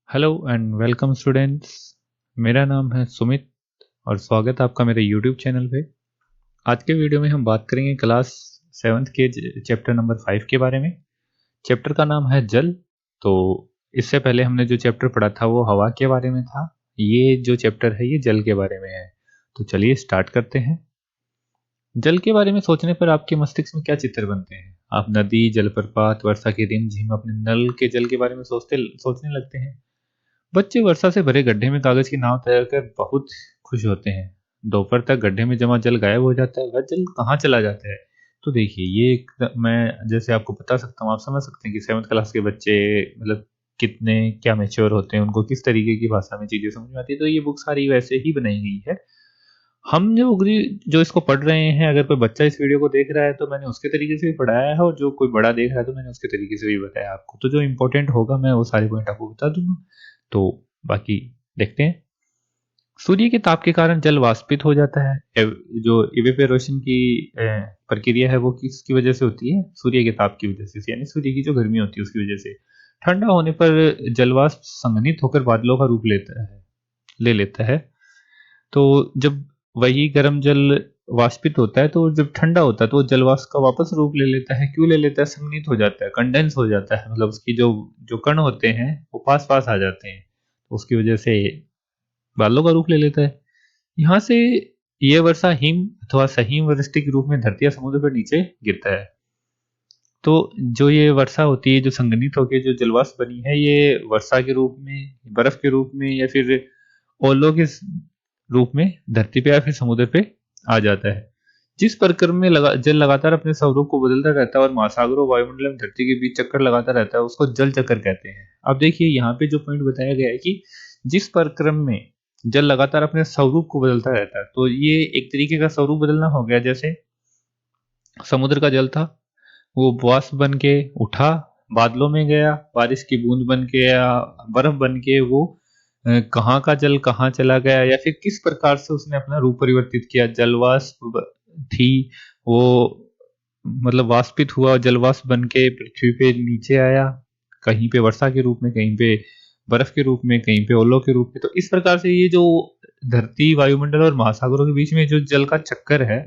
Hello and welcome students. मेरा नाम है सुमित और स्वागत है आपका मेरे यूट्यूब चैनल पे। आज के वीडियो में हम बात करेंगे क्लास 7th के चैप्टर नंबर 5 के बारे में। चैप्टर का नाम है जल। तो इससे पहले हमने जो चैप्टर पढ़ा था वो हवा के बारे में था। ये जो चैप्टर है ये जल के बारे में है। तो चलिए स्टार्ट करते हैं। जल के बारे में सोचने पर आपके मस्तिष्क में क्या चित्र बनते हैं? आप नदी, जलप्रपात, वर्षा की रिमझिम, अपने नल के जल के बारे में सोचने लगते हैं। बच्चे वर्षा से भरे गड्ढे में कागज की नाव तैयार कर बहुत खुश होते हैं। दोपहर तक गड्ढे में जमा जल गायब हो जाता है। वह जल कहाँ चला जाता है? तो देखिए ये मैं जैसे आपको बता सकता हूँ, आप समझ सकते हैं कि 7th क्लास के बच्चे मतलब कितने क्या मैच्योर होते हैं, उनको किस तरीके की भाषा में चीजें समझ में आती है। तो ये बुक सारी वैसे ही बनाई गई है। हम जो इसको पढ़ रहे हैं, अगर कोई बच्चा इस वीडियो को देख रहा है तो मैंने उसके तरीके से भी पढ़ाया है, और जो कोई बड़ा देख रहा है तो मैंने उसके तरीके से भी बताया आपको। तो जो इंपॉर्टेंट होगा मैं वो सारे पॉइंट आपको बता दूंगा। तो बाकी देखते हैं। सूर्य के ताप के कारण जल वाष्पित हो जाता है। जो इवेपोरेशन की प्रक्रिया है वो किसकी वजह से होती है? सूर्य के ताप की वजह से, यानी सूर्य की जो गर्मी होती है उसकी वजह से। ठंडा होने पर जलवाष्प संघनित होकर बादलों का रूप ले लेता है। तो जब वही गर्म जल वाष्पित होता है तो जब ठंडा होता है तो वो जलवाष्प का वापस रूप ले लेता है। क्यों ले लेता है? संघनित हो जाता है, कंडेंस हो जाता है, मतलब उसकी जो जो कण होते हैं वो पास पास आ जाते हैं। उसकी वजह से बादलों का रूप ले लेता है। यहाँ से ये वर्षा हिम अथवा सहीम वृष्टि के रूप में धरती या समुद्र पर नीचे गिरता है। तो जो ये वर्षा होती है, जो संघनित होकर जो जलवाष्प बनी है, ये वर्षा के रूप में, बर्फ के रूप में, या फिर ओलों के रूप में धरती पे या फिर समुद्र पे आ जाता है। जिस प्रक्रम में जल लगातार अपने स्वरूप को बदलता रहता है और महासागरों, वायुमंडल में धरती के बीच चक्कर लगाता रहता है, उसको जल चक्कर कहते हैं। अब देखिए यहाँ पे जो पॉइंट बताया गया है कि जिस प्रक्रम में जल लगातार अपने स्वरूप को बदलता रहता है, तो ये एक तरीके का स्वरूप बदलना हो गया। जैसे समुद्र का जल था, वो वाष्प बन के उठा, बादलों में गया, बारिश की बूंद बन के या बर्फ बन के वो कहाँ का जल कहाँ चला गया, या फिर किस प्रकार से उसने अपना रूप परिवर्तित किया। जलवाष्प थी, वो मतलब वाष्पित हुआ, जलवाष्प बन के पृथ्वी पे नीचे आया, कहीं पे वर्षा के रूप में, कहीं पे बर्फ के रूप में, कहीं पे ओलों के रूप में। तो इस प्रकार से ये जो धरती, वायुमंडल और महासागरों के बीच में जो जल का चक्कर है,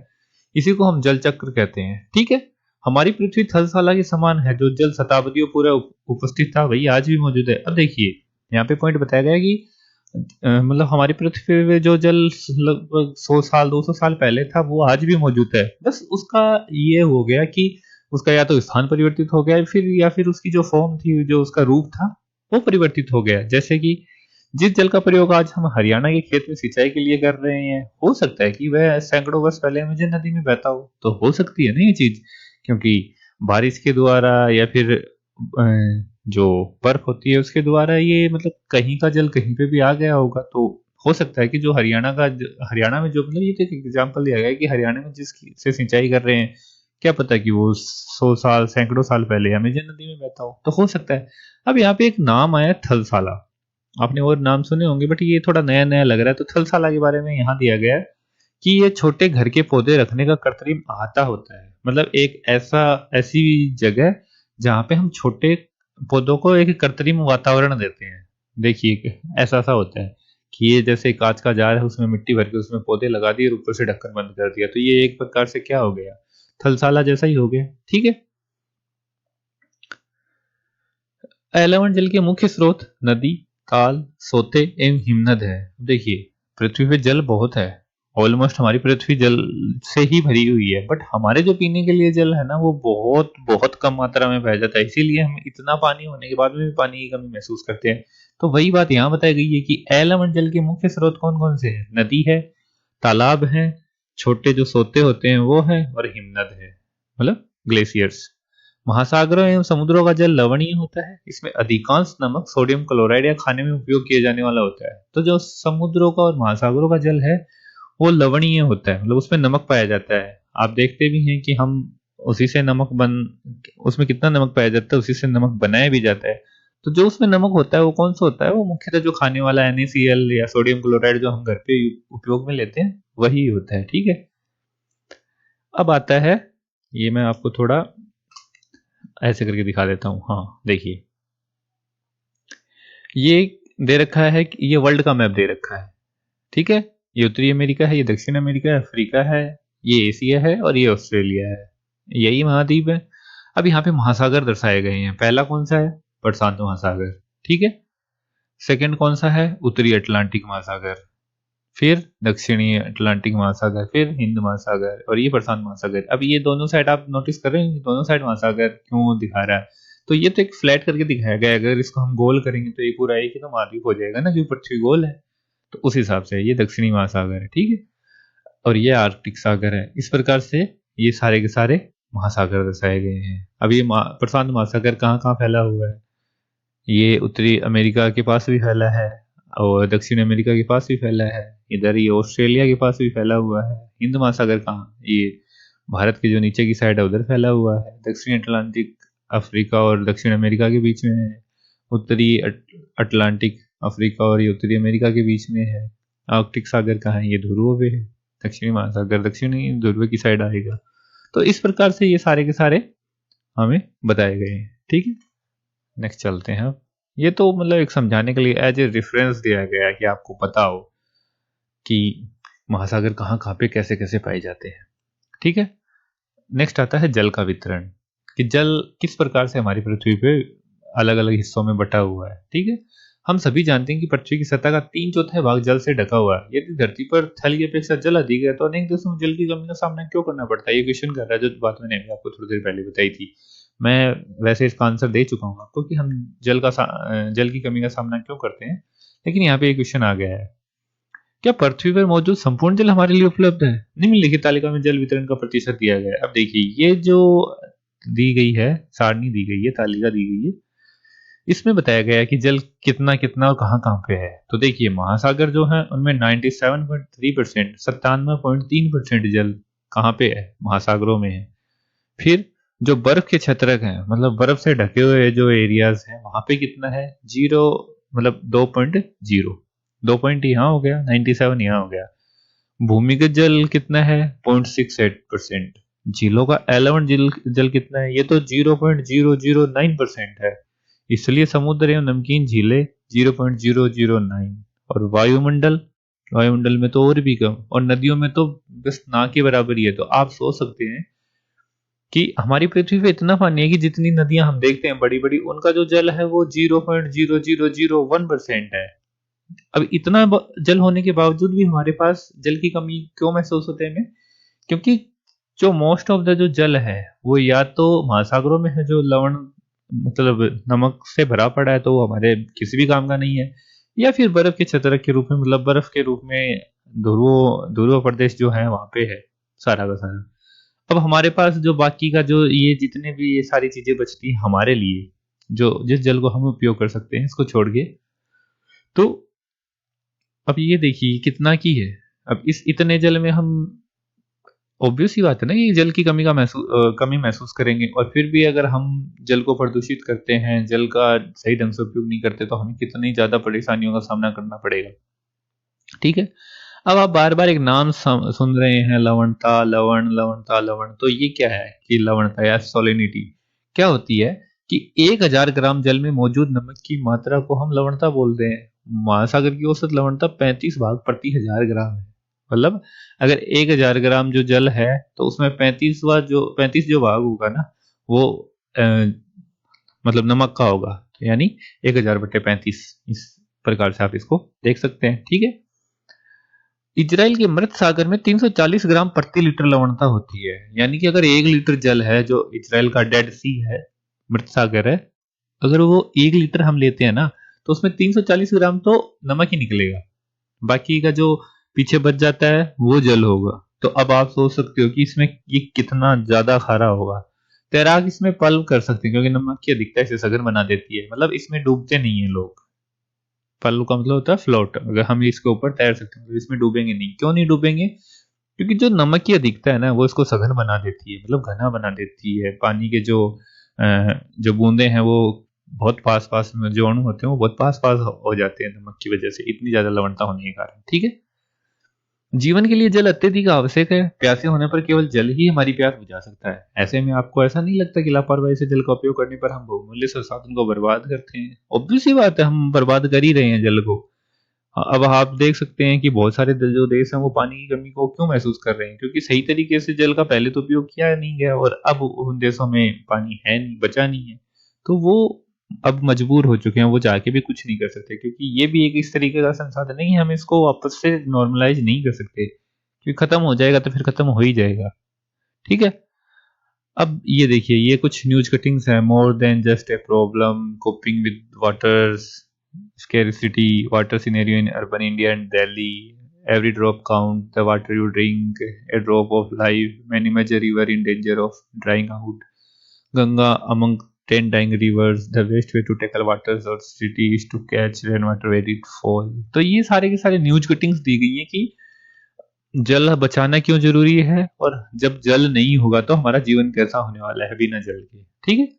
इसी को हम जल चक्र कहते हैं। ठीक है। हमारी पृथ्वी थलशाला के समान है। जो जल शताब्दियों पूरा उपस्थित था वही आज भी मौजूद है। अब देखिए यहाँ पे पॉइंट बताया गया है कि मतलब हमारी पृथ्वी पे जो जल लगभग 100 साल 200 साल पहले था वो आज भी मौजूद है। बस उसका ये हो गया कि उसका या तो स्थान परिवर्तित हो गया, या फिर उसकी जो फॉर्म थी, जो उसका रूप था, वो परिवर्तित हो गया। जैसे कि जिस जल का प्रयोग आज हम हरियाणा के खेत में सिंचाई के लिए कर रहे हैं, हो सकता है कि वह सैकड़ों वर्ष पहले अमेजन नदी में बहता हो। तो हो सकती है ना ये चीज, क्योंकि बारिश के द्वारा या फिर जो बर्फ होती है उसके द्वारा ये मतलब कहीं का जल कहीं पे भी आ गया होगा। तो हो सकता है कि जो हरियाणा में जो मतलब ये तो एक एग्जाम्पल दिया गया है कि हरियाणा में जिस से सिंचाई कर रहे हैं, क्या पता कि वो 100 साल सैकड़ों साल पहले अमेजन नदी में बहता हो। तो सकता है। अब यहाँ पे एक नाम आया थलसाला, आपने और नाम सुने होंगे बट ये थोड़ा नया नया लग रहा है। तो थलसाला के बारे में यहाँ दिया गया है कि ये छोटे घर के पौधे रखने का कृत्रिम अहाता होता है। मतलब एक ऐसी जगह जहाँ पे हम छोटे पौधों को एक कृत्रिम वातावरण देते हैं। देखिए ऐसा सा होता है कि ये जैसे कांच का जार है, उसमें मिट्टी भर के उसमें पौधे लगा दिए और ऊपर से ढक्कन बंद कर दिया। तो ये एक प्रकार से क्या हो गया? थलसाला जैसा ही हो गया। ठीक है। एलावन जल के मुख्य स्रोत नदी, ताल, सोते एवं हिमनद है। देखिए पृथ्वी पे जल बहुत है, ऑलमोस्ट हमारी पृथ्वी जल से ही भरी हुई है, बट हमारे जो पीने के लिए जल है ना वो बहुत बहुत कम मात्रा में बह जाता है। इसीलिए हम इतना पानी होने के बाद में भी पानी की कमी महसूस करते हैं। तो वही बात यहाँ बताई गई है कि एलावन जल के मुख्य स्रोत कौन कौन से हैं? नदी है, तालाब है, छोटे जो सोते होते हैं वो है, और हिमनद है, मतलब ग्लेशियर्स। महासागरों एवं समुद्रों का जल लवणीय होता है। इसमें अधिकांश नमक सोडियम क्लोराइड या खाने में उपयोग किए जाने वाला होता है। तो जो समुद्रों का और महासागरों का जल है वो लवणीय होता है, मतलब उसमें नमक पाया जाता है। आप देखते भी हैं कि हम उसी से उसमें कितना नमक पाया जाता है, उसी से नमक बनाया भी जाता है। तो जो उसमें नमक होता है वो कौन सा होता है? वो मुख्यतः जो खाने वाला NaCl या सोडियम क्लोराइड जो हम घर पे उपयोग में लेते हैं वही होता है। ठीक है। अब आता है, ये मैं आपको थोड़ा ऐसे करके दिखा देता हूँ। हाँ देखिए, ये दे रखा है कि ये वर्ल्ड का मैप दे रखा है, ठीक है। ये उत्तरी अमेरिका है, ये दक्षिण अमेरिका है, अफ्रीका है, ये एशिया है और ये ऑस्ट्रेलिया है, यही महाद्वीप है। अब यहाँ पे महासागर दर्शाए गए हैं। पहला कौन सा है? प्रशांत महासागर, ठीक है। सेकंड कौन सा है? उत्तरी अटलांटिक महासागर, फिर दक्षिणी अटलांटिक महासागर, फिर हिंद महासागर और ये प्रशांत महासागर। अब ये दोनों साइड आप नोटिस कर रहे हैं, दोनों साइड महासागर क्यों दिखा रहा है? तो ये तो एक फ्लैट करके दिखाया गया है, अगर इसको हम गोल करेंगे तो ये पूरा एक ही तो महाद्वीप हो जाएगा ना, क्योंकि पृथ्वी गोल है। तो उस हिसाब से ये दक्षिणी महासागर है, ठीक है, और ये आर्कटिक सागर है। इस प्रकार से ये सारे के सारे महासागर दर्शाए गए हैं। अब ये प्रशांत महासागर कहाँ कहाँ फैला हुआ है? ये उत्तरी अमेरिका के पास भी फैला है और दक्षिण अमेरिका के पास भी फैला है, इधर ये ऑस्ट्रेलिया के पास भी फैला हुआ है। हिंद महासागर कहाँ? ये भारत के जो नीचे की साइड है उधर फैला हुआ है। दक्षिण अटलांटिक अफ्रीका और दक्षिण अमेरिका के बीच में है। उत्तरी अटलांटिक अफ्रीका और ये उत्तरी अमेरिका के बीच में है। आर्कटिक सागर कहाँ है? ये ध्रुव पे है। दक्षिणी महासागर दक्षिणी ध्रुव की साइड आएगा। तो इस प्रकार से ये सारे के सारे हमें बताए गए हैं, ठीक है। नेक्स्ट चलते हैं। अब ये तो मतलब एक समझाने के लिए एज ए रेफरेंस दिया गया है कि आपको पता हो कि महासागर कहाँ कहाँ पे कैसे कैसे पाए जाते हैं, ठीक है। नेक्स्ट आता है जल का वितरण, कि जल किस प्रकार से हमारी पृथ्वी पे अलग अलग हिस्सों में बटा हुआ है, ठीक है। हम सभी जानते हैं कि पृथ्वी की सतह का 3/4 भाग जल से ढका हुआ है। यदि धरती पर थल की अपेक्षा जल अधिक है तो अनेक देशों में जल की कमी का सामना क्यों करना पड़ता है? ये क्वेश्चन कर रहा है, जो बात मैंने अभी आपको थोड़ी देर पहले बताई थी। मैं वैसे इसका आंसर दे चुका हूँ आपको कि हम जल की कमी का सामना क्यों करते हैं, लेकिन यहाँ पे एक क्वेश्चन आ गया है, क्या पृथ्वी पर मौजूद संपूर्ण जल हमारे लिए उपलब्ध है? निम्नलिखित तालिका में जल वितरण का प्रतिशत दिया गया है। अब देखिए, ये जो दी गई है सारणी दी गई है, तालिका दी गई है, इसमें बताया गया है कि जल कितना कितना और कहाँ कहाँ पे है। तो देखिए, महासागर जो है उनमें 97.3%, 97.3% जल कहाँ पे है? महासागरों में है। फिर जो बर्फ के छत्रक हैं, मतलब बर्फ से ढके हुए जो एरियाज हैं, वहां पे कितना है? 0, मतलब 2.0, 2 पॉइंट यहाँ हो गया, 97 यहाँ हो गया। भूमिगत जल कितना है? 0.68%। झीलों का एलवन जल कितना है? ये तो 0.009% है। इसलिए समुद्र एवं नमकीन झीलें 0.009। और वायुमंडल में तो और भी कम, और नदियों में तो बस ना के बराबर ही है। तो आप सोच सकते हैं कि हमारी पृथ्वी पे इतना पानी है कि जितनी नदियां हम देखते हैं बड़ी बड़ी, उनका जो जल है वो 0.0001% है। अब इतना जल होने के बावजूद भी हमारे पास जल की कमी क्यों महसूस होते हैं हमें? क्योंकि जो मोस्ट ऑफ द जो जल है वो या तो महासागरों में है, जो लवण मतलब नमक से भरा पड़ा है, तो वो हमारे किसी भी काम का नहीं है, या फिर बर्फ के छत्रक के रूप में, मतलब बर्फ के रूप में ध्रुव प्रदेश जो है वहां पे है सारा का सारा। अब हमारे पास जो बाकी का जो ये जितने भी ये सारी चीजें बचती हैं हमारे लिए, जो जिस जल को हम उपयोग कर सकते हैं, इसको छोड़ के, तो अब ये देखिए कितना की है। अब इस इतने जल में हम, ऑब्वियस ही बात है ना, ये जल की कमी महसूस करेंगे। और फिर भी अगर हम जल को प्रदूषित करते हैं, जल का सही ढंग से उपयोग नहीं करते, तो हमें कितनी ज्यादा परेशानियों का सामना करना पड़ेगा, ठीक है। अब आप बार बार एक नाम सुन रहे हैं, लवणता, लवणता, लवण। तो ये क्या है कि लवणता या सॉलिनिटी क्या होती है कि 1000 ग्राम जल में मौजूद नमक की मात्रा को हम लवणता बोलते हैं। महासागर की औसत लवणता 35 भाग प्रति 1000 ग्राम है। मतलब अगर 1000 ग्राम जो जल है तो उसमें 35 जो भाग होगा ना, वो मतलब नमक का होगा, यानी 1000/35। इस प्रकार से आप इसको देख सकते हैं, ठीक है। इजराइल के मृत सागर में 340 ग्राम प्रति लीटर लवणता होती है। यानी कि अगर 1 लीटर जल है, जो इजराइल का डेड सी है, मृत सागर है, अगर वो 1 लीटर हम लेते हैं ना, तो उसमें 340 ग्राम तो नमक ही निकलेगा, बाकी का जो पीछे बच जाता है वो जल होगा। तो अब आप सोच सकते हो कि इसमें ये कितना ज्यादा खारा होगा। तैराक इसमें पल कर सकते हैं, क्योंकि नमक की अधिकता इसे सघन बना देती है। मतलब इसमें डूबते नहीं है लोग। पल्लू का मतलब होता है फ्लोट। अगर हम इसके ऊपर तैर सकते हैं तो इसमें डूबेंगे नहीं। क्यों नहीं डूबेंगे? क्योंकि जो नमक की अधिकता है ना, वो इसको सघन बना देती है, मतलब घना बना देती है। पानी के जो बूंदे हैं वो बहुत पास पास में, जो अणु होते हैं वो बहुत पास पास हो जाते हैं नमक की वजह से, इतनी ज्यादा लवणता होने के कारण, ठीक है। जीवन के लिए जल अत्यधिक आवश्यक है। प्यासे होने पर केवल जल ही हमारी प्यास बुझा सकता है। ऐसे में आपको ऐसा नहीं लगता कि लापरवाही से जल का उपयोग करने पर हम बहुमूल्य संसाधन को बर्बाद करते हैं? ऑब्वियस सी बात है, हम बर्बाद कर ही रहे हैं जल को। अब आप देख सकते हैं कि बहुत सारे जो देश हैं वो पानी की कमी को क्यों महसूस कर रहे हैं, क्योंकि सही तरीके से जल का पहले तो उपयोग किया नहीं गया और अब उन देशों में पानी है नहीं, बचा नहीं है, तो वो अब मजबूर हो चुके हैं, वो जाके भी कुछ नहीं कर सकते, क्योंकि ये भी एक इस तरीके का संसाधन नहीं है, हम इसको वापस से नॉर्मलाइज नहीं कर सकते, क्योंकि खत्म हो जाएगा तो फिर खत्म हो ही जाएगा। ठीक है। अब ये देखिए, ये कुछ न्यूज कटिंग्स है। More than just a problem, coping with water scarcity, water scenario in urban India and Delhi. Every drop count, the water you drink, a drop of life. Many major river in danger of drying out. Ganga among 10 dying rivers. The best way to tackle water scarcity is to catch rainwater where it fall. तो ये सारे के सारे news cuttings दी गई है कि जल बचाना क्यों जरूरी है, और जब जल नहीं होगा तो हमारा जीवन कैसा होने वाला है बिना जल के। ठीक है।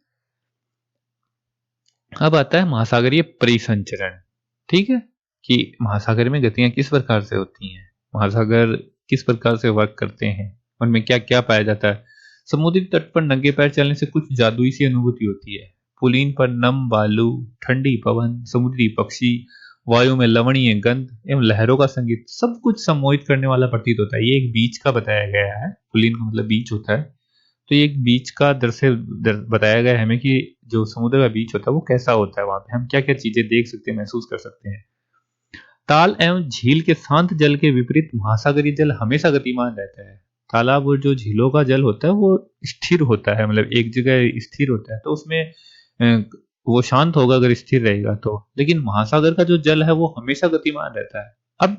अब आता है महासागरीय परिसंचरण। ठीक है, कि महासागर में गतियां किस प्रकार से होती हैं, महासागर किस प्रकार से वर्क करते हैं, उनमें क्या क्या पाया जाता है। समुद्री तट पर नंगे पैर चलने से कुछ जादुई सी अनुभूति होती है। पुलीन पर नम बालू, ठंडी पवन, समुद्री पक्षी, वायु में लवणीय गंध एवं लहरों का संगीत, सब कुछ सम्मोहित करने वाला प्रतीत होता है। ये एक बीच का बताया गया है। पुलीन का मतलब बीच होता है, तो ये एक बीच का दृश्य बताया गया है हमें कि जो समुद्र का बीच होता है वो कैसा होता है, वहां पे हम क्या क्या चीजें देख सकते हैं, महसूस कर सकते हैं। ताल एवं झील के शांत जल के विपरीत महासागरीय जल हमेशा गतिमान रहता है। तालाब और जो झीलों का जल होता है वो स्थिर होता है, मतलब एक जगह स्थिर होता है, तो उसमें वो शांत होगा अगर स्थिर रहेगा तो। लेकिन महासागर का जो जल है वो हमेशा गतिमान रहता है। अब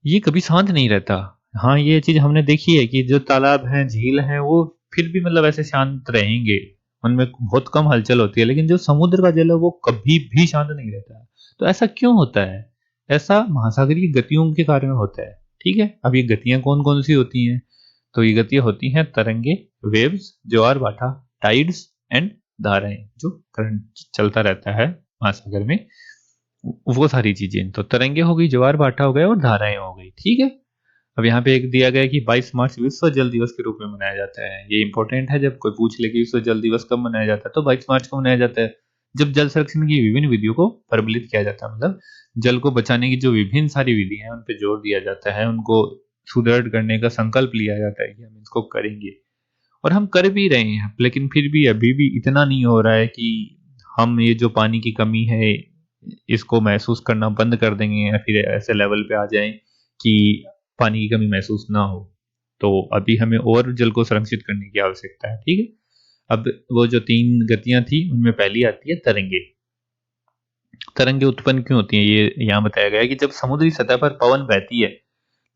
ये कभी शांत नहीं रहता। हाँ, ये चीज हमने देखी है कि जो तालाब हैं, झील हैं, वो फिर भी मतलब ऐसे शांत रहेंगे, उनमें बहुत कम हलचल होती है, लेकिन जो समुद्र का जल है वो कभी भी शांत नहीं रहता। तो ऐसा क्यों होता है? ऐसा महासागरीय गतियों के कारण होता है। ठीक है। अब ये गतियां कौन कौन सी होती हैं? तो ये गतियां होती हैं तरंगे, वेव्स, ज्वार भाटा, टाइड्स एंड धाराएं, जो करंट चलता रहता है महासागर में, वो सारी चीजें। तो तरंगे हो गई, ज्वार भाटा हो गया और धाराएं हो गई। ठीक है। अब यहाँ पे एक दिया गया है कि 22 मार्च विश्व जल दिवस के रूप में मनाया जाता है। ये इंपॉर्टेंट है, जब कोई पूछ ले कि विश्व जल दिवस कब मनाया जाता है, तो 22 मार्च को मनाया जाता है, जब जल संरक्षण की विभिन्न विधियों को प्रबलित किया जाता है। मतलब जल को बचाने की जो विभिन्न सारी विधि है उन पर जोर दिया जाता है, उनको सुदृढ़ करने का संकल्प लिया जाता है कि हम इसको करेंगे, और हम कर भी रहे हैं। लेकिन फिर भी अभी भी इतना नहीं हो रहा है कि हम ये जो पानी की कमी है इसको महसूस करना बंद कर देंगे, या फिर ऐसे लेवल पे आ जाएं कि पानी की कमी महसूस ना हो। तो अभी हमें और जल को संरक्षित करने की आवश्यकता है। ठीक है। अब वो जो 3 गतियां थी उनमें पहली आती है तरंगे। तरंगे उत्पन्न क्यों होती हैं, ये यहाँ बताया गया है कि जब समुद्री सतह पर पवन बहती है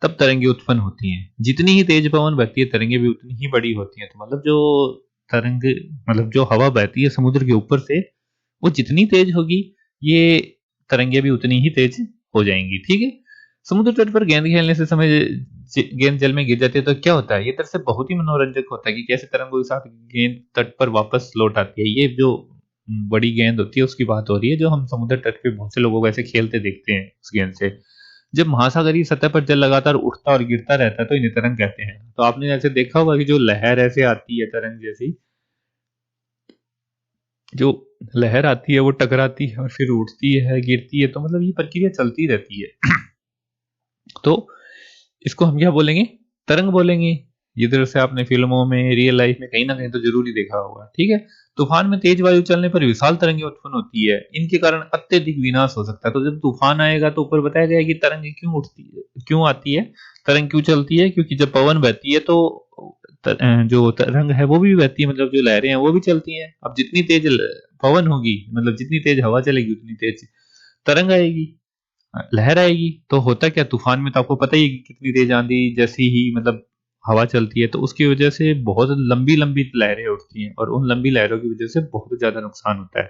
तब तरंगे उत्पन्न होती हैं। जितनी ही तेज पवन बहती है तरंगे भी उतनी ही बड़ी होती हैं। तो मतलब जो तरंग, मतलब जो हवा बहती है समुद्र के ऊपर से, वो जितनी तेज होगी ये तरंगे भी उतनी ही तेज हो जाएंगी। ठीक है। समुद्र तट पर गेंद खेलने से समय गेंद जल में गिर जाती है तो क्या होता है, ये दृश्य बहुत ही मनोरंजक होता है कि कैसे तरंगों के साथ गेंद तट पर वापस लौट आती है। ये जो बड़ी गेंद होती है उसकी बात हो रही है, जो हम समुद्र तट पे बहुत से लोगों को ऐसे खेलते देखते हैं उस गेंद से। जब महासागरीय सतह पर जल लगातार उठता और गिरता रहता है तो इन्हें तरंग कहते हैं। तो आपने ऐसे देखा होगा कि जो लहर ऐसे आती है तरंग जैसी, जो लहर आती है वो टकराती है और फिर उठती है, गिरती है, तो मतलब ये प्रक्रिया चलती रहती है। तो इसको हम क्या बोलेंगे? तरंग बोलेंगे। ये दृश्य आपने फिल्मों में, रियल लाइफ में कहीं ना कहीं तो जरूर ही देखा होगा। ठीक है। तूफान में तेज वायु चलने पर विशाल तरंगें उत्पन्न होती है, इनके कारण अत्यधिक विनाश हो सकता है। तो जब तूफान आएगा तो ऊपर बताया गया कि तरंगें क्यों उठती है, क्यों आती है, तरंग क्यों चलती है, क्योंकि जब पवन बहती है तो जो तरंग है वो भी बहती है, मतलब जो लहरें हैं वो भी चलती हैं। अब जितनी तेज पवन होगी, मतलब जितनी तेज हवा चलेगी उतनी तेज तरंग आएगी, लहर आएगी। तो होता क्या, तूफान में तो आपको पता ही है कि कितनी तेज आंधी जैसी ही मतलब हवा चलती है, तो उसकी वजह से बहुत लंबी लंबी लहरें उठती हैं, और उन लंबी लहरों की वजह से बहुत ज्यादा नुकसान होता है।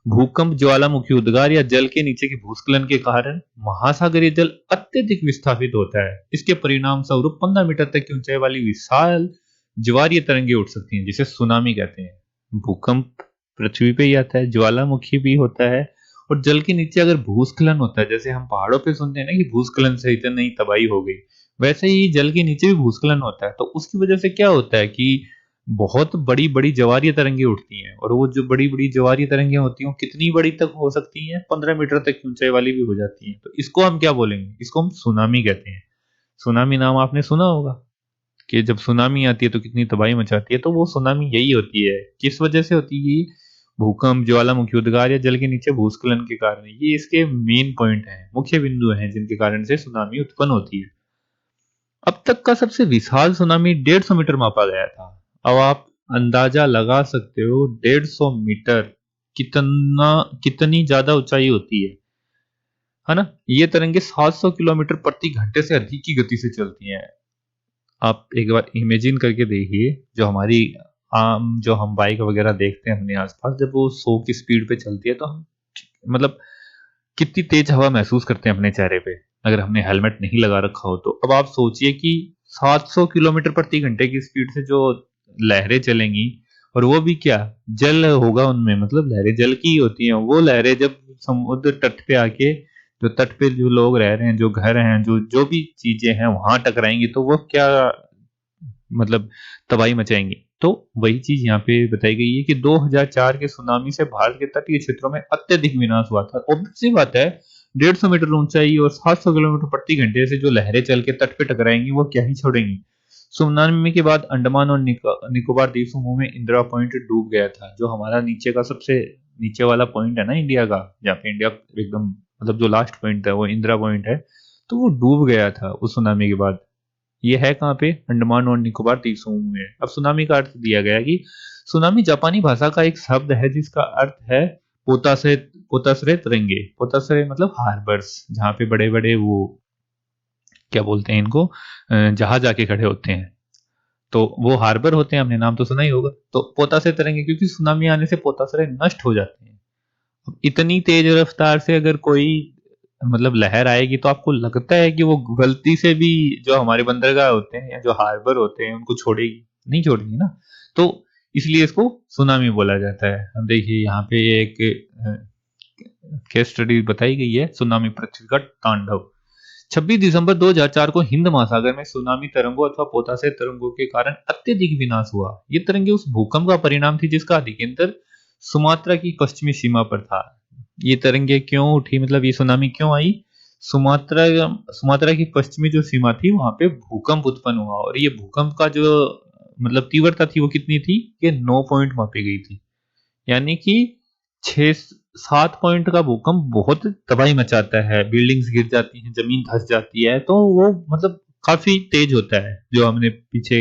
भूकंप, ज्वालामुखी उद्गार या जल के नीचे के भूस्खलन के कारण महासागरीय जल अत्यधिक विस्थापित होता है। इसके परिणाम स्वरूप 15 मीटर तक की ऊंचाई वाली विशाल ज्वारीय तरंगे उठ सकती हैं, जिसे सुनामी कहते हैं। भूकंप पृथ्वी पे ही आता है, ज्वालामुखी भी होता है, और जल के नीचे अगर भूस्खलन होता है, जैसे हम पहाड़ों पे सुनते हैं ना कि भूस्खलन से इतनी तबाही हो गई, वैसे ही जल के नीचे भी भूस्खलन होता है। तो उसकी वजह से क्या होता है कि बहुत बड़ी बड़ी ज्वारीय तरंगे उठती हैं, और वो जो बड़ी बड़ी ज्वारीय तरंगे होती हैं वो कितनी बड़ी तक हो सकती हैं, 15 मीटर तक की ऊंचाई वाली भी हो जाती हैं। तो इसको हम क्या बोलेंगे, इसको हम सुनामी कहते हैं। सुनामी नाम आपने सुना होगा कि जब सुनामी आती है तो कितनी तबाही मचाती है। तो वो सुनामी यही होती है। किस वजह से होती है? भूकंप, ज्वालामुखी उद्गार या जल के नीचे भूस्खलन के कारण। ये इसके मेन पॉइंट हैं, मुख्य बिंदु हैं जिनके कारण से सुनामी उत्पन्न होती है। अब तक का सबसे विशाल सुनामी 150 मीटर मापा गया था। अब आप अंदाजा लगा सकते हो 150 मीटर कितनी ज्यादा ऊंचाई होती है ना। ये तरंगे 700 किलोमीटर प्रति घंटे से अधिक की गति से चलती हैं। आप एक बार इमेजिन करके देखिए, जो हमारी आम जो हम बाइक वगैरह देखते हैं अपने आसपास, जब वो 100 की स्पीड पे चलती है तो हम मतलब कितनी तेज हवा महसूस करते हैं अपने चेहरे पे, अगर हमने हेलमेट नहीं लगा रखा हो तो। अब आप सोचिए कि 700 किलोमीटर प्रति घंटे की स्पीड से जो लहरें चलेंगी, और वो भी क्या, जल होगा उनमें, मतलब लहरें जल की ही होती हैं। वो लहरें जब समुद्र तट पे आके, जो तट पे जो लोग रह रहे हैं, जो घर हैं, जो जो भी चीजें हैं वहां टकराएंगी, तो वो क्या मतलब तबाही मचाएंगी। तो वही चीज यहाँ पे बताई गई है कि 2004 के सुनामी से भारत के तटीय क्षेत्रों में अत्यधिक विनाश हुआ था। ऑब्वियस सी बात है, 150 मीटर ऊंचाई और 700 किलोमीटर प्रति घंटे से जो लहरें चल के तट पे टकराएंगी वो क्या ही छोड़ेंगी। सुनामी के बाद अंडमान और निकोबार द्वीप समूह में इंदिरा पॉइंट डूब गया था, जो हमारा नीचे का सबसे नीचे वाला पॉइंट है ना इंडिया का, जहाँ पे इंडिया एकदम मतलब जो लास्ट पॉइंट है वो इंदिरा पॉइंट है, तो वो डूब गया था उस सुनामी के बाद। ये है कहाँ पे? अंडमान और निकोबार द्वीप समूह में। अब सुनामी का अर्थ दिया गया कि सुनामी जापानी भाषा का एक शब्द है जिसका अर्थ है पोताश्रय तरंगे। पोताश्रय मतलब हार्बर्स, जहाँ पे बड़े बड़े वो क्या बोलते हैं इनको, जहाज आके खड़े होते हैं, तो वो हार्बर होते हैं। हमने नाम तो सुना ही होगा। तो पोताश्रय तरंगे, क्योंकि सुनामी आने से पोताश्रय नष्ट हो जाते हैं। अब इतनी तेज रफ्तार से अगर कोई मतलब लहर आएगी, तो आपको लगता है कि वो गलती से भी जो हमारे बंदरगाह होते हैं या जो हार्बर होते हैं उनको छोड़ेगी? नहीं छोड़ेगी ना। तो इसलिए इसको सुनामी बोला जाता है। हम देखिए यहाँ पे एक केस स्टडी बताई गई है, सुनामी पृथ्वी का तांडव। 26 दिसंबर 2004 को हिंद महासागर में सुनामी तरंगों अथवा पोताश्रय तरंगों के कारण अत्यधिक विनाश हुआ। ये तरंगे उस भूकंप का परिणाम थी जिसका अधिकेंतर सुमात्रा की पश्चिमी सीमा पर था। ये तरंगे क्यों उठी, मतलब ये सुनामी क्यों आई? सुमात्रा सुमात्रा की पश्चिमी जो सीमा थी वहां पे भूकंप उत्पन्न हुआ, और ये भूकंप का जो मतलब तीव्रता थी वो कितनी थी कि 9 पॉइंट मापी गई थी। यानी कि 6-7 पॉइंट का भूकंप बहुत तबाही मचाता है, बिल्डिंग्स गिर जाती हैं, जमीन धंस जाती है, तो वो मतलब काफी तेज होता है, जो हमने पीछे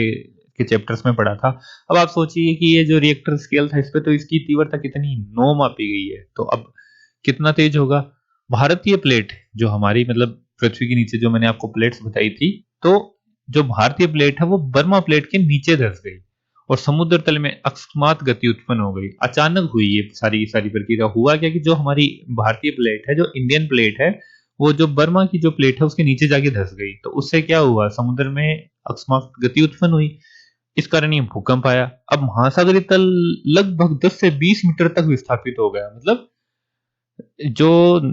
के चैप्टर्स में पढ़ा था। अब आप सोचिए कि ये जो रिएक्टर स्केल था इस पे तो इसकी तीव्रता कितनी 9 मापी गई है, तो अब कितना तेज होगा। भारतीय प्लेट जो हमारी मतलब पृथ्वी के नीचे जो मैंने आपको प्लेट्स बताई थी, तो जो भारतीय प्लेट है वो बर्मा प्लेट के नीचे धंस गई और समुद्र तल में अकस्मात गति उत्पन्न हो गई। अचानक हुई ये सारी सारी प्रक्रिया। हुआ क्या कि जो हमारी भारतीय प्लेट है, जो इंडियन प्लेट है, वो जो बर्मा की जो प्लेट है उसके नीचे जाके धंस गई। तो उससे क्या हुआ, समुद्र में अकस्मात गति उत्पन्न हुई, इस कारण ये भूकंप आया। अब महासागरीय तल लगभग 10 से 20 मीटर तक विस्थापित हो गया। मतलब जो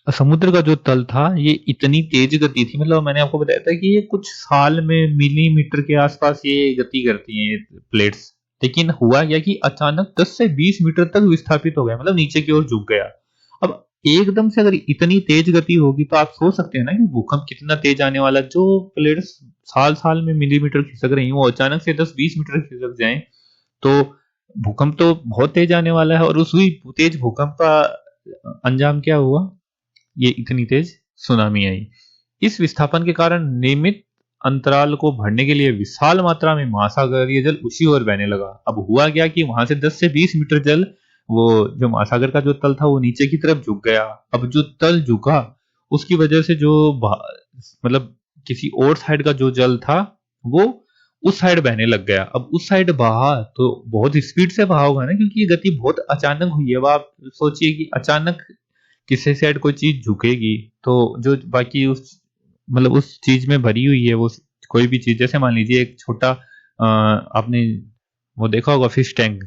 समुद्र का जो तल था ये इतनी तेज गति थी, मतलब मैंने आपको बताया था कि ये कुछ साल में मिलीमीटर के आसपास ये गति करती हैं प्लेट्स। लेकिन हुआ क्या कि अचानक 10 से 20 मीटर तक विस्थापित हो गया, मतलब नीचे की ओर झुक गया। अब एकदम से अगर इतनी तेज गति होगी तो आप सोच सकते हैं ना कि भूकंप कितना तेज आने वाला। जो प्लेट्स साल साल में मिलीमीटर खिसक रही हैं वो अचानक से 10-20 मीटर खिसक जाएं, तो भूकंप तो बहुत तेज आने वाला है। और उस तेज भूकंप का अंजाम क्या हुआ, ये इतनी तेज सुनामी आई। इस विस्थापन के कारण नियमित अंतराल को भरने के लिए विशाल मात्रा में महासागरीय जल उसी ओर बहने लगा। अब हुआ क्या कि वहां से 10 से 20 मीटर जल, वो जो महासागर का जो तल था वो नीचे की तरफ झुक गया। अब जो तल झुका उसकी वजह से जो मतलब किसी और साइड का जो जल था वो उस साइड बहने लग गया। अब उस साइड बहा तो बहुत स्पीड से बहा होगा ना, क्योंकि ये गति बहुत अचानक हुई है। अब आप सोचिए कि अचानक किसी साइड कोई चीज झुकेगी तो जो बाकी उस मतलब उस चीज में भरी हुई है वो कोई भी चीज, जैसे मान लीजिए एक छोटा आपने वो देखा होगा फिश टैंक,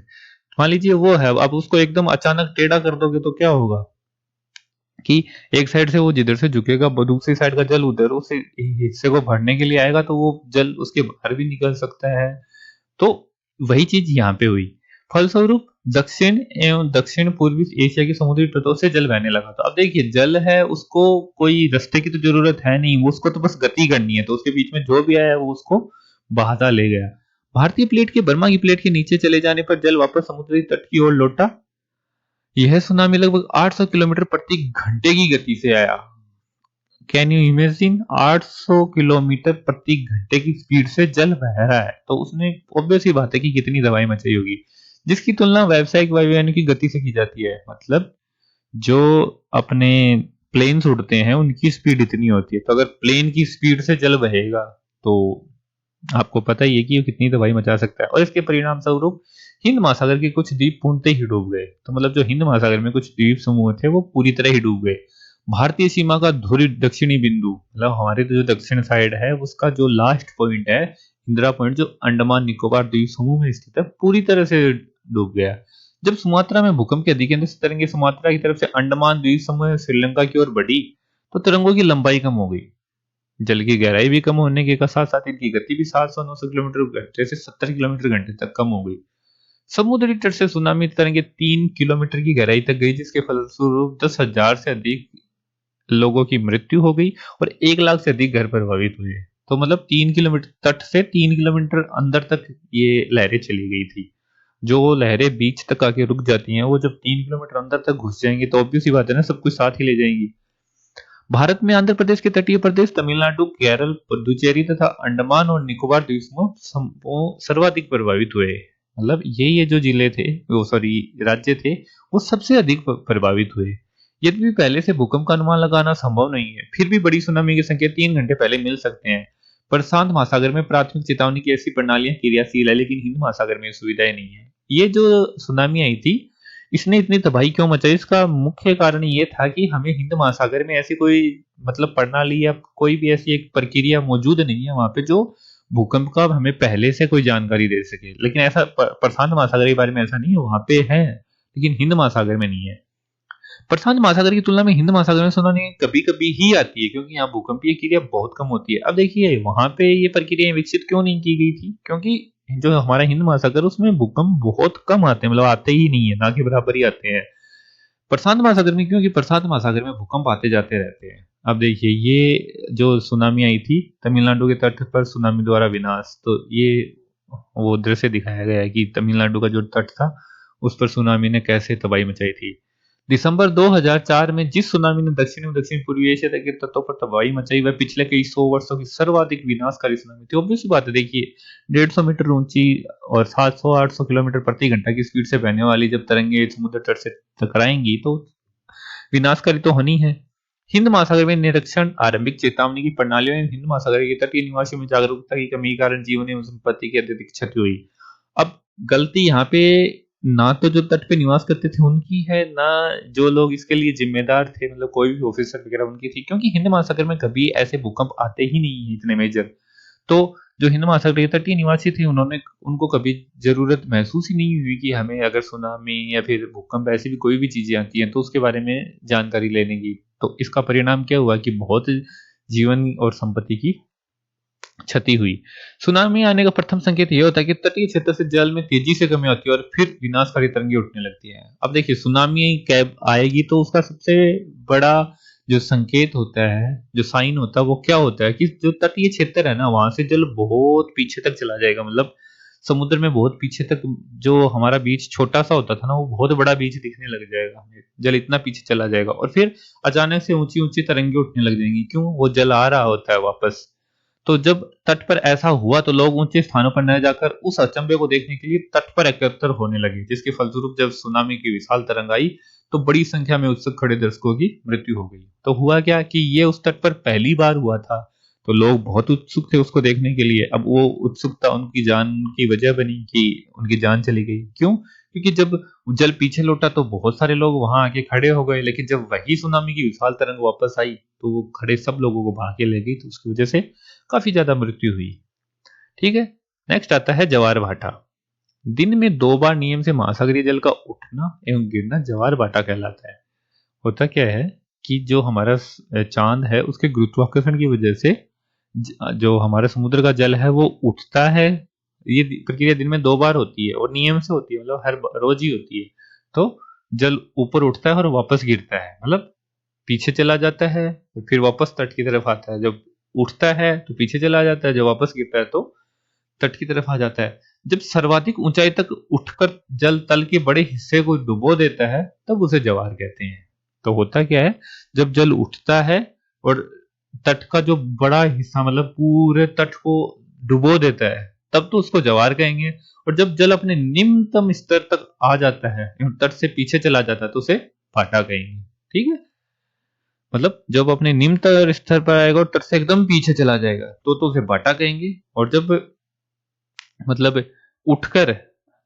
मान लीजिए वो है, आप उसको एकदम अचानक टेढ़ा कर दोगे तो क्या होगा, कि एक साइड से वो जिधर से झुकेगा दूसरी साइड का जल उधर उस हिस्से को भरने के लिए आएगा, तो वो जल उसके बाहर भी निकल सकता है। तो वही चीज यहाँ पे हुई। फलस्वरूप दक्षिण एवं दक्षिण पूर्वी एशिया के समुद्री तटों से जल बहने लगा। तो अब देखिए, जल है, उसको कोई रास्ते की तो जरूरत है नहीं, वो उसको तो बस गति करनी है, तो उसके बीच में जो भी आया वो उसको बहाता ले गया। भारतीय प्लेट के बर्मा की प्लेट के नीचे चले जाने पर जल वापस समुद्री तट की ओर लौटा। यह सुनामी लगभग 800 किलोमीटर प्रति घंटे की गति से आया। कैन यू इमेजिन, 800 किलोमीटर प्रति घंटे की स्पीड से जल बह रहा है, तो उसने ऑब्वियस ही बात है कि कितनी दवाई मचाई होगी, जिसकी तुलना व्यावसायिक वायुयान की गति से की जाती है। मतलब जो अपने प्लेन्स उड़ते हैं उनकी स्पीड इतनी होती है, तो अगर प्लेन की स्पीड से जल बहेगा तो आपको पता ही है कि वो कितनी तबाही मचा सकता है। और इसके परिणाम स्वरूप हिंद महासागर के कुछ द्वीप पूर्णतः ही डूब गए। तो मतलब जो हिंद महासागर में कुछ द्वीप समूह थे वो पूरी तरह ही डूब गए। भारतीय सीमा का ध्रुवीय दक्षिणी बिंदु, मतलब हमारे तो जो दक्षिण साइड है उसका जो लास्ट पॉइंट है, इंदिरा पॉइंट, जो अंडमान निकोबार द्वीप समूह में स्थित है, पूरी तरह से डूब गया। जब सुमात्रा में भूकंप के अधिकेंद्र से तरंगे सुमात्रा की तरफ से अंडमान द्वीप समूह श्रीलंका की ओर बढ़ी, तो तरंगों की लंबाई कम हो गई, जल की गहराई भी कम होने के साथ साथ इनकी गति भी 700-900 किलोमीटर घंटे से 70 किलोमीटर घंटे तक कम हो गई। समुद्री तट से सुनामी तरंगे 3 किलोमीटर की गहराई तक गई, जिसके फलस्वरूप 10,000 से अधिक लोगों की मृत्यु हो गई और 1 लाख से अधिक घर प्रभावित हुए। तो मतलब 3 किलोमीटर तट से 3 किलोमीटर अंदर तक ये लहरें चली गई थी। जो लहरें बीच तक आके रुक जाती हैं, वो जब 3 किलोमीटर अंदर तक घुस जाएंगी तो ऑब्वियस सी बात है ना, सब कुछ साथ ही ले जाएंगी। भारत में आंध्र प्रदेश के तटीय प्रदेश, तमिलनाडु, केरल, पुदुचेरी तथा अंडमान और निकोबार द्वीप समूह सर्वाधिक प्रभावित हुए। मतलब ये जो जिले थे, वो सॉरी राज्य थे, वो सबसे अधिक प्रभावित हुए। यद्यपि पहले से भूकंप का अनुमान लगाना संभव नहीं है, फिर भी बड़ी सुनामी के संकेत 3 घंटे पहले मिल सकते हैं। प्रशांत महासागर में प्राथमिक चेतावनी की ऐसी प्रणालियां क्रियाशील है, लेकिन हिंद महासागर में सुविधाएं नहीं है। ये जो सुनामी आई थी, इसने इतनी तबाही क्यों मचाई, इसका मुख्य कारण ये था कि हमें हिंद महासागर में ऐसी कोई मतलब प्रणाली या कोई भी ऐसी एक प्रक्रिया मौजूद नहीं है वहां पे जो भूकंप का हमें पहले से कोई जानकारी दे सके। लेकिन ऐसा प्रशांत महासागर के बारे में ऐसा नहीं है, वहां पे है, लेकिन हिंद महासागर में नहीं है। प्रशांत महासागर की तुलना में हिंद महासागर में सुनामी कभी कभी ही आती है, क्योंकि यहाँ भूकंपीय क्रिया बहुत कम होती है। अब देखिए, वहां पे ये प्रक्रियाएं विकसित क्यों नहीं की गई थी, क्योंकि जो हमारा हिंद महासागर उसमें भूकंप बहुत कम आते हैं, मतलब आते ही नहीं है, ना के बराबर ही आते हैं। प्रशांत महासागर में क्योंकि प्रशांत महासागर में भूकंप आते जाते रहते हैं। अब देखिए, ये जो सुनामी आई थी तमिलनाडु के तट पर, सुनामी द्वारा विनाश, तो ये वो दृश्य दिखाया गया है कि तमिलनाडु का जो तट था उस पर सुनामी ने कैसे तबाही मचाई थी। दिसंबर 2004 में जिस सुनामी ने दक्षिण एवं दक्षिण पूर्वी एशिया तक के तटों पर तबाही मचाई, वह पिछले कई 100 वर्षों की सर्वाधिक विनाशकारी सुनामी थी। ऑब्वियस बात है, देखिए 150 मीटर ऊंची और 700-800 किलोमीटर प्रति घंटा की स्पीड से बहने वाली जब तरंगे समुद्र तट से टकराएंगी तो विनाशकारी तो होनी है। हिंद महासागर में निरीक्षण, आरंभिक चेतावनी की प्रणालियों में हिंद महासागर के तटीय निवासियों में जागरूकता की कमी के कारण जीवन एवं संपत्ति की अत्यधिक क्षति हुई। अब गलती यहाँ पे ना तो जो तट पे निवास करते थे उनकी है, ना जो लोग इसके लिए जिम्मेदार थे, मतलब कोई भी ऑफिसर वगैरह उनकी थी, क्योंकि हिंद महासागर में कभी ऐसे भूकंप आते ही नहीं है इतने मेजर। तो जो हिंद महासागर के तटीय निवासी थे उनको कभी जरूरत महसूस ही नहीं हुई कि हमें अगर सुनामी या फिर भूकंप ऐसी भी कोई भी चीजें आती हैं तो उसके बारे में जानकारी लेने की। तो इसका परिणाम क्या हुआ कि बहुत जीवन और संपत्ति की क्षति हुई। सुनामी आने का प्रथम संकेत यह होता है कि तटीय क्षेत्र से जल में तेजी से कमी होती है और फिर विनाशकारी तरंगे उठने लगती है। अब देखिए, सुनामी कैब आएगी तो उसका सबसे बड़ा जो संकेत होता है, जो साइन होता है, वो क्या होता है कि जो तटीय क्षेत्र है ना, वहां से जल बहुत पीछे तक चला जाएगा। मतलब समुद्र में बहुत पीछे तक, जो हमारा बीच छोटा सा होता था ना, वो बहुत बड़ा बीच दिखने लग जाएगा हमें, जल इतना पीछे चला जाएगा और फिर अचानक से ऊंची ऊंची तरंगे उठने लग जाएंगी। क्यों? वो जल आ रहा होता है वापस। तो जब तट पर ऐसा हुआ तो लोग ऊंचे स्थानों पर न जाकर उस अचंभे को देखने के लिए तट पर एकत्र होने लगे, जिसके फलस्वरूप जब सुनामी की विशाल तरंग आई तो बड़ी संख्या में उत्सुक खड़े दर्शकों की मृत्यु हो गई। तो हुआ क्या कि ये उस तट पर पहली बार हुआ था, तो लोग बहुत उत्सुक थे उसको देखने के लिए। अब वो उत्सुकता उनकी जान की वजह बनी कि उनकी जान चली गई। क्यों? क्योंकि जब जल पीछे लौटा तो बहुत सारे लोग वहां आके खड़े हो गए, लेकिन जब वही सुनामी की विशाल तरंग वापस आई तो वो खड़े सब लोगों को भाग के ले गई, तो उसकी वजह से काफी ज्यादा मृत्यु हुई। ठीक है, नेक्स्ट आता है ज्वार भाटा। दिन में 2 बार नियम से महासागरीय जल का उठना एवं गिरना ज्वार भाटा कहलाता है। होता क्या है कि जो हमारा चांद है उसके गुरुत्वाकर्षण की वजह से जो हमारा समुद्र का जल है वो उठता है। ये प्रक्रिया दिन में 2 बार होती है और नियम से होती है, मतलब हर रोज ही होती है। तो जल ऊपर उठता है और वापस गिरता है, मतलब पीछे चला जाता है फिर वापस तट की तरफ आता है। जब उठता है तो पीछे चला जाता है, जब वापस गिरता है तो तट की तरफ आ जाता है। जब सर्वाधिक ऊंचाई तक उठकर जल तल के बड़े हिस्से को डुबो देता है तब उसे ज्वार कहते हैं। तो होता क्या है, जब जल उठता है और तट का जो बड़ा हिस्सा मतलब पूरे तट को डुबो देता है तब तो उसको ज्वार कहेंगे। और जब जल अपने निम्नतम स्तर तक आ जाता है, तट से पीछे चला जाता है, तो उसे भाटा कहेंगे। ठीक है, मतलब जब अपने निम्नतम स्तर पर आएगा और तट से एकदम पीछे चला जाएगा तो उसे भाटा कहेंगे। और जब मतलब उठकर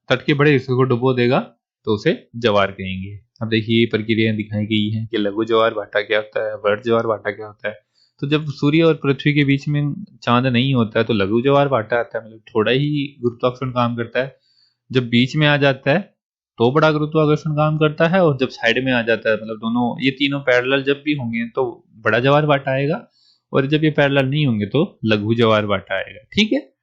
तट के बड़े हिस्से को डुबो देगा तो उसे ज्वार कहेंगे। अब देखिए ये प्रक्रियाएं दिखाई गई हैं कि लघु ज्वार भाटा क्या होता है, वर्ध ज्वार भाटा क्या होता है। तो जब सूर्य और पृथ्वी के बीच में चांद नहीं होता है तो लघु ज्वार भाटा आता है, मतलब थोड़ा ही गुरुत्वाकर्षण काम करता है। जब बीच में आ जाता है तो बड़ा गुरुत्वाकर्षण काम करता है, और जब साइड में आ जाता है, मतलब दोनों ये तीनों पैरेलल जब भी होंगे तो बड़ा ज्वार भाटा आएगा, और जब ये पैरेलल नहीं होंगे तो लघु ज्वार भाटा आएगा। ठीक है,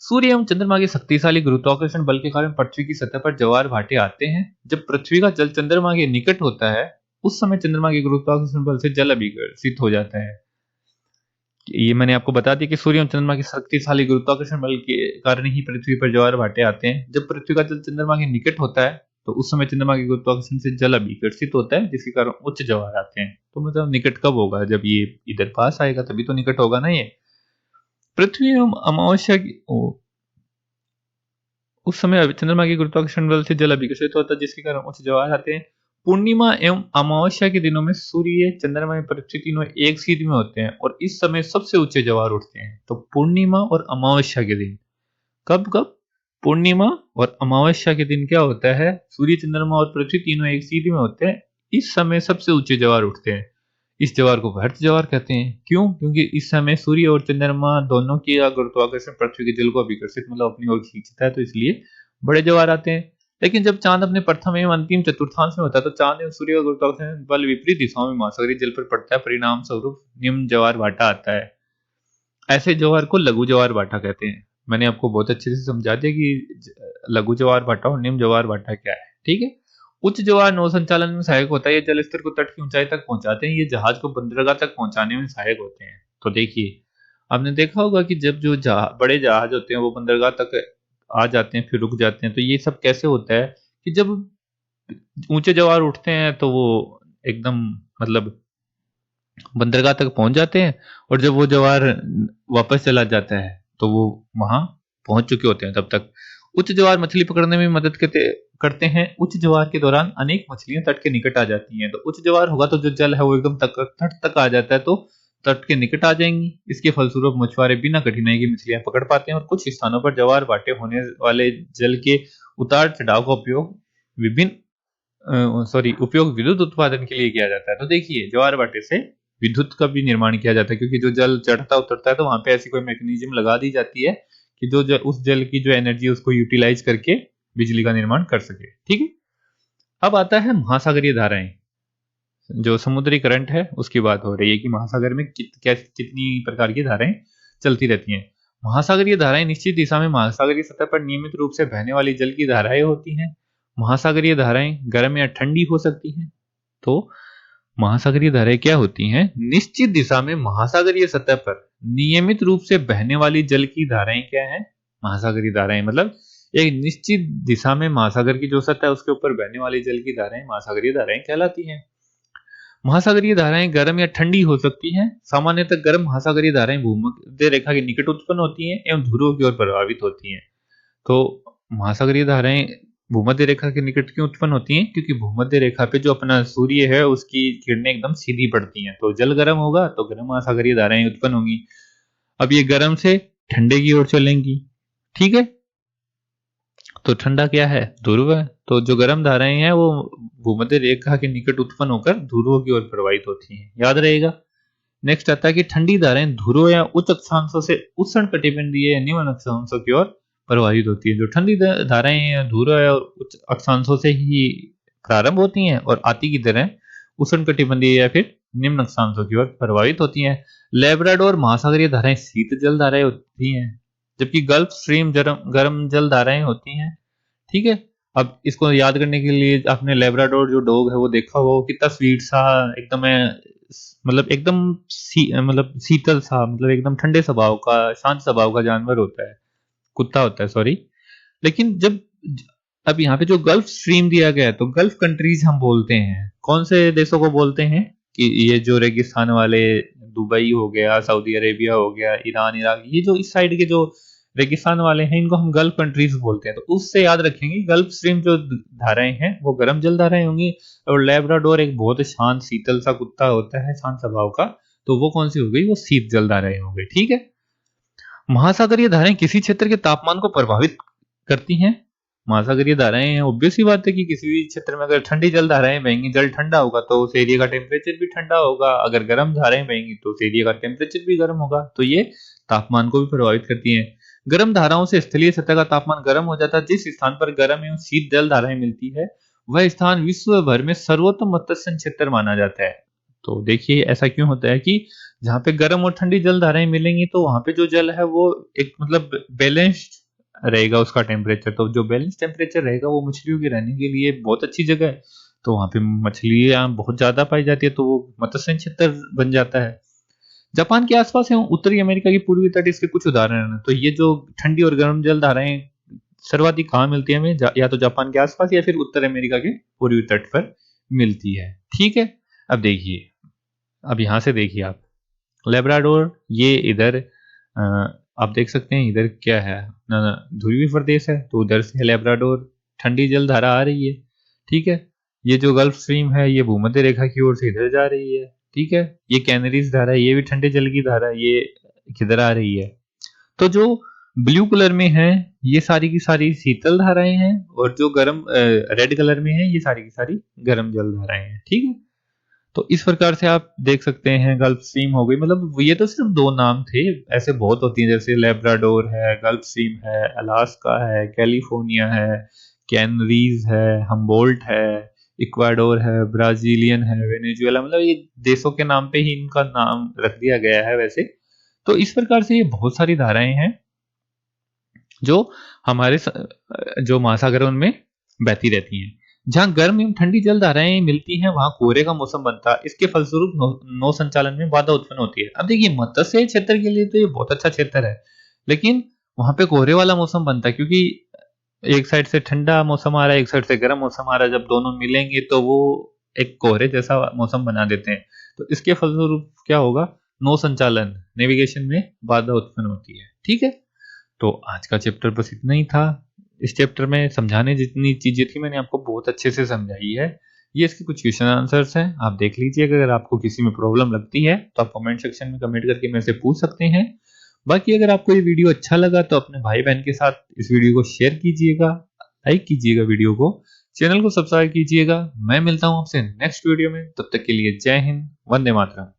सूर्य एवं चंद्रमा के शक्तिशाली गुरुत्वाकर्षण बल के कारण पृथ्वी की सतह पर ज्वार भाटे आते हैं। जब पृथ्वी का जल चंद्रमा के निकट होता है उस समय चंद्रमा के गुरुत्वाकर्षण बल से जल अभिकर्षित हो जाता है। ये मैंने आपको बता दिया कि सूर्य एवं चंद्रमा के शक्तिशाली गुरुत्वाकर्षण बल के कारण ही पृथ्वी पर ज्वार भाटे आते हैं। जब पृथ्वी का जल चंद्रमा के निकट होता है तो उस समय चंद्रमा के गुरुत्वाकर्षण से जल अभिकर्षित होता है, जिसके कारण उच्च ज्वार आते हैं। तो मतलब निकट कब होगा, जब ये इधर पास आएगा तभी तो निकट होगा ना। ये पृथ्वी एवं अमावस्या की उस समय चंद्रमा के गुरुत्वाकर्षण बल से जल अभिकर्षित होता है, जिसके कारण उच्च ज्वार आते हैं। पूर्णिमा एवं अमावस्या के दिनों में सूर्य, चंद्रमा एवं पृथ्वी तीनों एक सीध में होते हैं और इस समय सबसे ऊंचे ज्वार उठते हैं। तो पूर्णिमा और अमावस्या के दिन कब कब पूर्णिमा और अमावस्या के दिन क्या होता है, सूर्य, चंद्रमा और पृथ्वी तीनों एक सीध में होते हैं, इस समय सबसे ऊंचे ज्वार उठते हैं। इस ज्वार को वर्ध ज्वार कहते हैं। क्यों? क्योंकि इस समय सूर्य और चंद्रमा दोनों की गुरुत्वाकर्षण पृथ्वी के जल को अभिकर्षित मतलब अपनी ओर खींचता है, तो इसलिए बड़े ज्वार आते हैं। लेकिन जब चांद अपने प्रथम एवं अंतिम चतुर्थांश में होता है तो चांद एवं सूर्य का गुरुत्वाकर्षण बल विपरीत दिशाओं में महासागरीय जल पर पड़ता है, परिणाम स्वरूप निम्न ज्वार भाटा आता है। ऐसे ज्वार को लघु ज्वार भाटा कहते हैं। मैंने आपको बहुत अच्छे से समझा दिया कि लघु ज्वार भाटा और निम्न ज्वार भाटा क्या है। ठीक है, उच्च ज्वार नौ संचालन में सहायक होता है। ये जल स्तर को तट की ऊंचाई तक पहुंचाते हैं। ये जहाज को बंदरगाह तक पहुंचाने में सहायक होते हैं। तो देखिए आपने देखा होगा कि जब जो बड़े जहाज होते हैं वो बंदरगाह तक आ जाते हैं फिर रुक जाते हैं। तो ये सब कैसे होता है कि जब ऊंचे ज्वार उठते हैं तो वो एकदम मतलब बंदरगाह तक पहुंच जाते हैं, और जब वो ज्वार वापस चला जाता है तो वो वहां पहुंच चुके होते हैं तब तक। उच्च ज्वार मछली पकड़ने में मदद करते हैं। उच्च ज्वार के दौरान अनेक मछलियां तट के निकट आ जाती हैं। तो उच्च ज्वार होगा तो जो जल है वो एकदम तट तक आ जाता है, तो तट के निकट आ जाएंगी। इसके फलस्वरूप मछुआरे बिना कठिनाई की मछलियां पकड़ पाते हैं। और कुछ स्थानों पर ज्वार भाटे होने वाले जल के उतार चढ़ाव का उपयोग विद्युत उत्पादन के लिए किया जाता है। तो देखिए ज्वार भाटे से विद्युत का भी निर्माण किया जाता है, क्योंकि जो जल चढ़ता उतरता है तो वहां पे ऐसी कोई मैकेनिज्म लगा दी जाती है कि उस जल की जो एनर्जी उसको यूटिलाइज करके बिजली का निर्माण कर सके। ठीक है, अब आता है महासागरीय धाराएं। जो समुद्री करंट है उसकी बात हो रही है कि महासागर में कितनी प्रकार की धाराएं चलती रहती हैं। महासागरीय धाराएं निश्चित दिशा में महासागरीय सतह पर नियमित रूप से बहने वाली जल की धाराएं होती हैं। महासागरीय धाराएं गर्म या ठंडी हो सकती हैं। तो महासागरीय धाराएं क्या होती हैं? निश्चित दिशा में महासागरीय सतह पर नियमित रूप से बहने वाली जल की धाराएं क्या है? महासागरीय धाराएं मतलब एक निश्चित दिशा में महासागर की जो सतह है उसके ऊपर बहने वाली जल की धाराएं महासागरीय धाराएं कहलाती हैं। महासागरीय धाराएं गर्म या ठंडी हो सकती हैं। सामान्यतः गर्म महासागरीय धाराएं भूमध्य रेखा के निकट उत्पन्न होती हैं एवं ध्रुवों की ओर प्रभावित होती हैं। तो महासागरीय धाराएं भूमध्य रेखा के निकट क्यों उत्पन्न होती हैं? क्योंकि भूमध्य रेखा पे जो अपना सूर्य है उसकी किरणें एकदम सीधी पड़ती हैं, तो जल गर्म होगा तो गर्म महासागरीय धाराएं उत्पन्न होंगी। अब ये गर्म से ठंडे की ओर चलेंगी। ठीक है, तो ठंडा क्या है? ध्रुव है। तो जो गर्म धाराएं हैं वो भूमध्य रेखा के निकट उत्पन्न होकर ध्रुवों की ओर प्रवाहित होती हैं, याद रहेगा। नेक्स्ट आता है कि ठंडी धाराएं ध्रुव या उच्च अक्षांशों से उष्ण कटिबंधीय या निम्न अक्षांशों की ओर प्रवाहित होती है। जो ठंडी धाराएं ध्रुव और उच्च अक्षांशों से ही प्रारंभ होती हैं और आती की तरह उष्ण कटिबंधीय या फिर निम्न अक्षांशों की ओर प्रवाहित होती हैं। लेब्राडोर महासागरीय धाराएं शीत जल धाराएं होती हैं, जबकि गल्फ स्ट्रीम गर्म जल धाराएं होती हैं। ठीक है, अब इसको याद करने के लिए आपने लेब्राडोर जो डॉग है वो देखा होगा, कितना स्वीट सा एकदम है, मतलब एकदम मतलब शीतल सा, मतलब एकदम ठंडे स्वभाव का, शांत स्वभाव का जानवर होता है, कुत्ता होता है, सॉरी। लेकिन जब अब यहाँ पे जो गल्फ स्ट्रीम दिया गया है, तो गल्फ कंट्रीज हम बोलते हैं, कौन से देशों को बोलते हैं कि ये जो रेगिस्तान वाले, दुबई हो गया, सऊदी अरेबिया हो गया, ईरान, इराक, ये जो इस साइड के जो रेगिस्तान वाले हैं, इनको हम गल्फ कंट्रीज बोलते हैं। तो उससे याद रखेंगे गल्फ स्ट्रीम जो धाराएं हैं वो गर्म जल धाराएं होंगी, और लेब्राडोर एक बहुत शांत शीतल सा कुत्ता होता है, शांत स्वभाव का, तो वो कौन सी हो गई, वो शीत जल धाराएं हो गई। ठीक है, महासागरीय धाराएं किसी क्षेत्र के तापमान को प्रभावित करती हैं। महासागरीय धाराएं, ऑब्वियस ही बात है कि किसी भी क्षेत्र में अगर ठंडी जल धाराएं बहेंगी, जल ठंडा होगा तो उस एरिया का टेम्परेचर भी ठंडा होगा, अगर गर्म धाराएं बहेंगी तो उस एरिया का टेम्परेचर भी गर्म होगा, तो ये तापमान को भी प्रभावित करती हैं। गर्म धाराओं से स्थलीय सतह का तापमान गर्म हो जाता है। जिस स्थान पर गर्म एवं शीत जल धाराएं मिलती है वह स्थान विश्व भर में सर्वोत्तम मत्स्य क्षेत्र माना जाता है। तो देखिए ऐसा क्यों होता है कि जहाँ पे गर्म और ठंडी जल धाराएं मिलेंगी तो वहां पे जो जल है वो एक मतलब बैलेंस्ड रहेगा उसका टेम्परेचर, तो जो बैलेंस टेम्परेचर रहेगा वो मछलियों के रहने के लिए बहुत अच्छी जगह है, तो वहां पे मछलियां बहुत ज्यादा पाई जाती है, तो वो मत्स्य क्षेत्र बन जाता है। जापान के आसपास एवं उत्तरी अमेरिका की पूर्वी तट इसके कुछ उदाहरण हैं। तो ये जो ठंडी और गर्म जल धाराएं सर्वाधिक कहाँ मिलती है हमें, या तो जापान के आसपास या फिर उत्तर अमेरिका के पूर्वी तट पर मिलती है। ठीक है, अब देखिए, अब यहां से देखिए आप लेब्राडोर, ये इधर आप देख सकते हैं, इधर क्या है, ध्रुवीय प्रदेश है, तो उधर से लेब्राडोर ठंडी जल धारा आ रही है। ठीक है, ये जो गल्फ स्ट्रीम है ये भूमध्य रेखा की ओर से इधर जा रही है। ठीक है, ये कैनरीज धारा है, ये भी ठंडे जल की धारा है, ये किधर आ रही है। तो जो ब्लू कलर में है ये सारी की सारी शीतल धाराएं हैं, और जो गर्म रेड कलर में है ये सारी की सारी गर्म जल धाराएं हैं। ठीक है, तो इस प्रकार से आप देख सकते हैं गल्फ स्ट्रीम हो गई, मतलब ये तो सिर्फ दो नाम थे, ऐसे बहुत होती हैं, जैसे लेब्राडोर है, गल्फ स्ट्रीम है, अलास्का है, कैलिफोर्निया है, कैनरीज है, हम्बोल्ट है, इक्वाडोर है, ब्राजीलियन है, वेनेजुएला, मतलब ये देशों के नाम पे ही इनका नाम रख दिया गया है वैसे। तो इस प्रकार से ये बहुत सारी धाराएं हैं जो हमारे जो महासागरों में बहती रहती हैं। जहां गर्म एवं ठंडी जल धाराएं मिलती हैं वहां कोहरे का मौसम बनता है। इसके फलस्वरूप नौ संचालन में बाधा उत्पन्न होती है। अब देखिए मत्स्य क्षेत्र के लिए तो ये बहुत अच्छा क्षेत्र है, लेकिन वहां पे कोहरे वाला मौसम बनता है, क्योंकि एक साइड से ठंडा मौसम आ रहा है, एक साइड से गर्म मौसम आ रहा है, जब दोनों मिलेंगे तो वो एक कोहरे जैसा मौसम बना देते हैं। तो इसके फलस्वरूप क्या होगा, नौ संचालन, नेविगेशन में बाधा उत्पन्न होती है। ठीक है, तो आज का चैप्टर बस इतना ही था। इस चैप्टर में समझाने जितनी चीजें थी मैंने आपको बहुत अच्छे से समझाई है। ये इसके कुछ क्वेश्चन आंसर्स हैं, आप देख लीजिएगा। अगर आपको किसी में प्रॉब्लम लगती है तो आप कमेंट सेक्शन में कमेंट करके मेरे से पूछ सकते हैं। बाकी अगर आपको ये वीडियो अच्छा लगा तो अपने भाई बहन के साथ इस वीडियो को शेयर कीजिएगा, लाइक कीजिएगा वीडियो को, चैनल को सब्सक्राइब कीजिएगा। मैं मिलता हूं आपसे नेक्स्ट वीडियो में, तब तक के लिए जय हिंद, वंदे मातरम।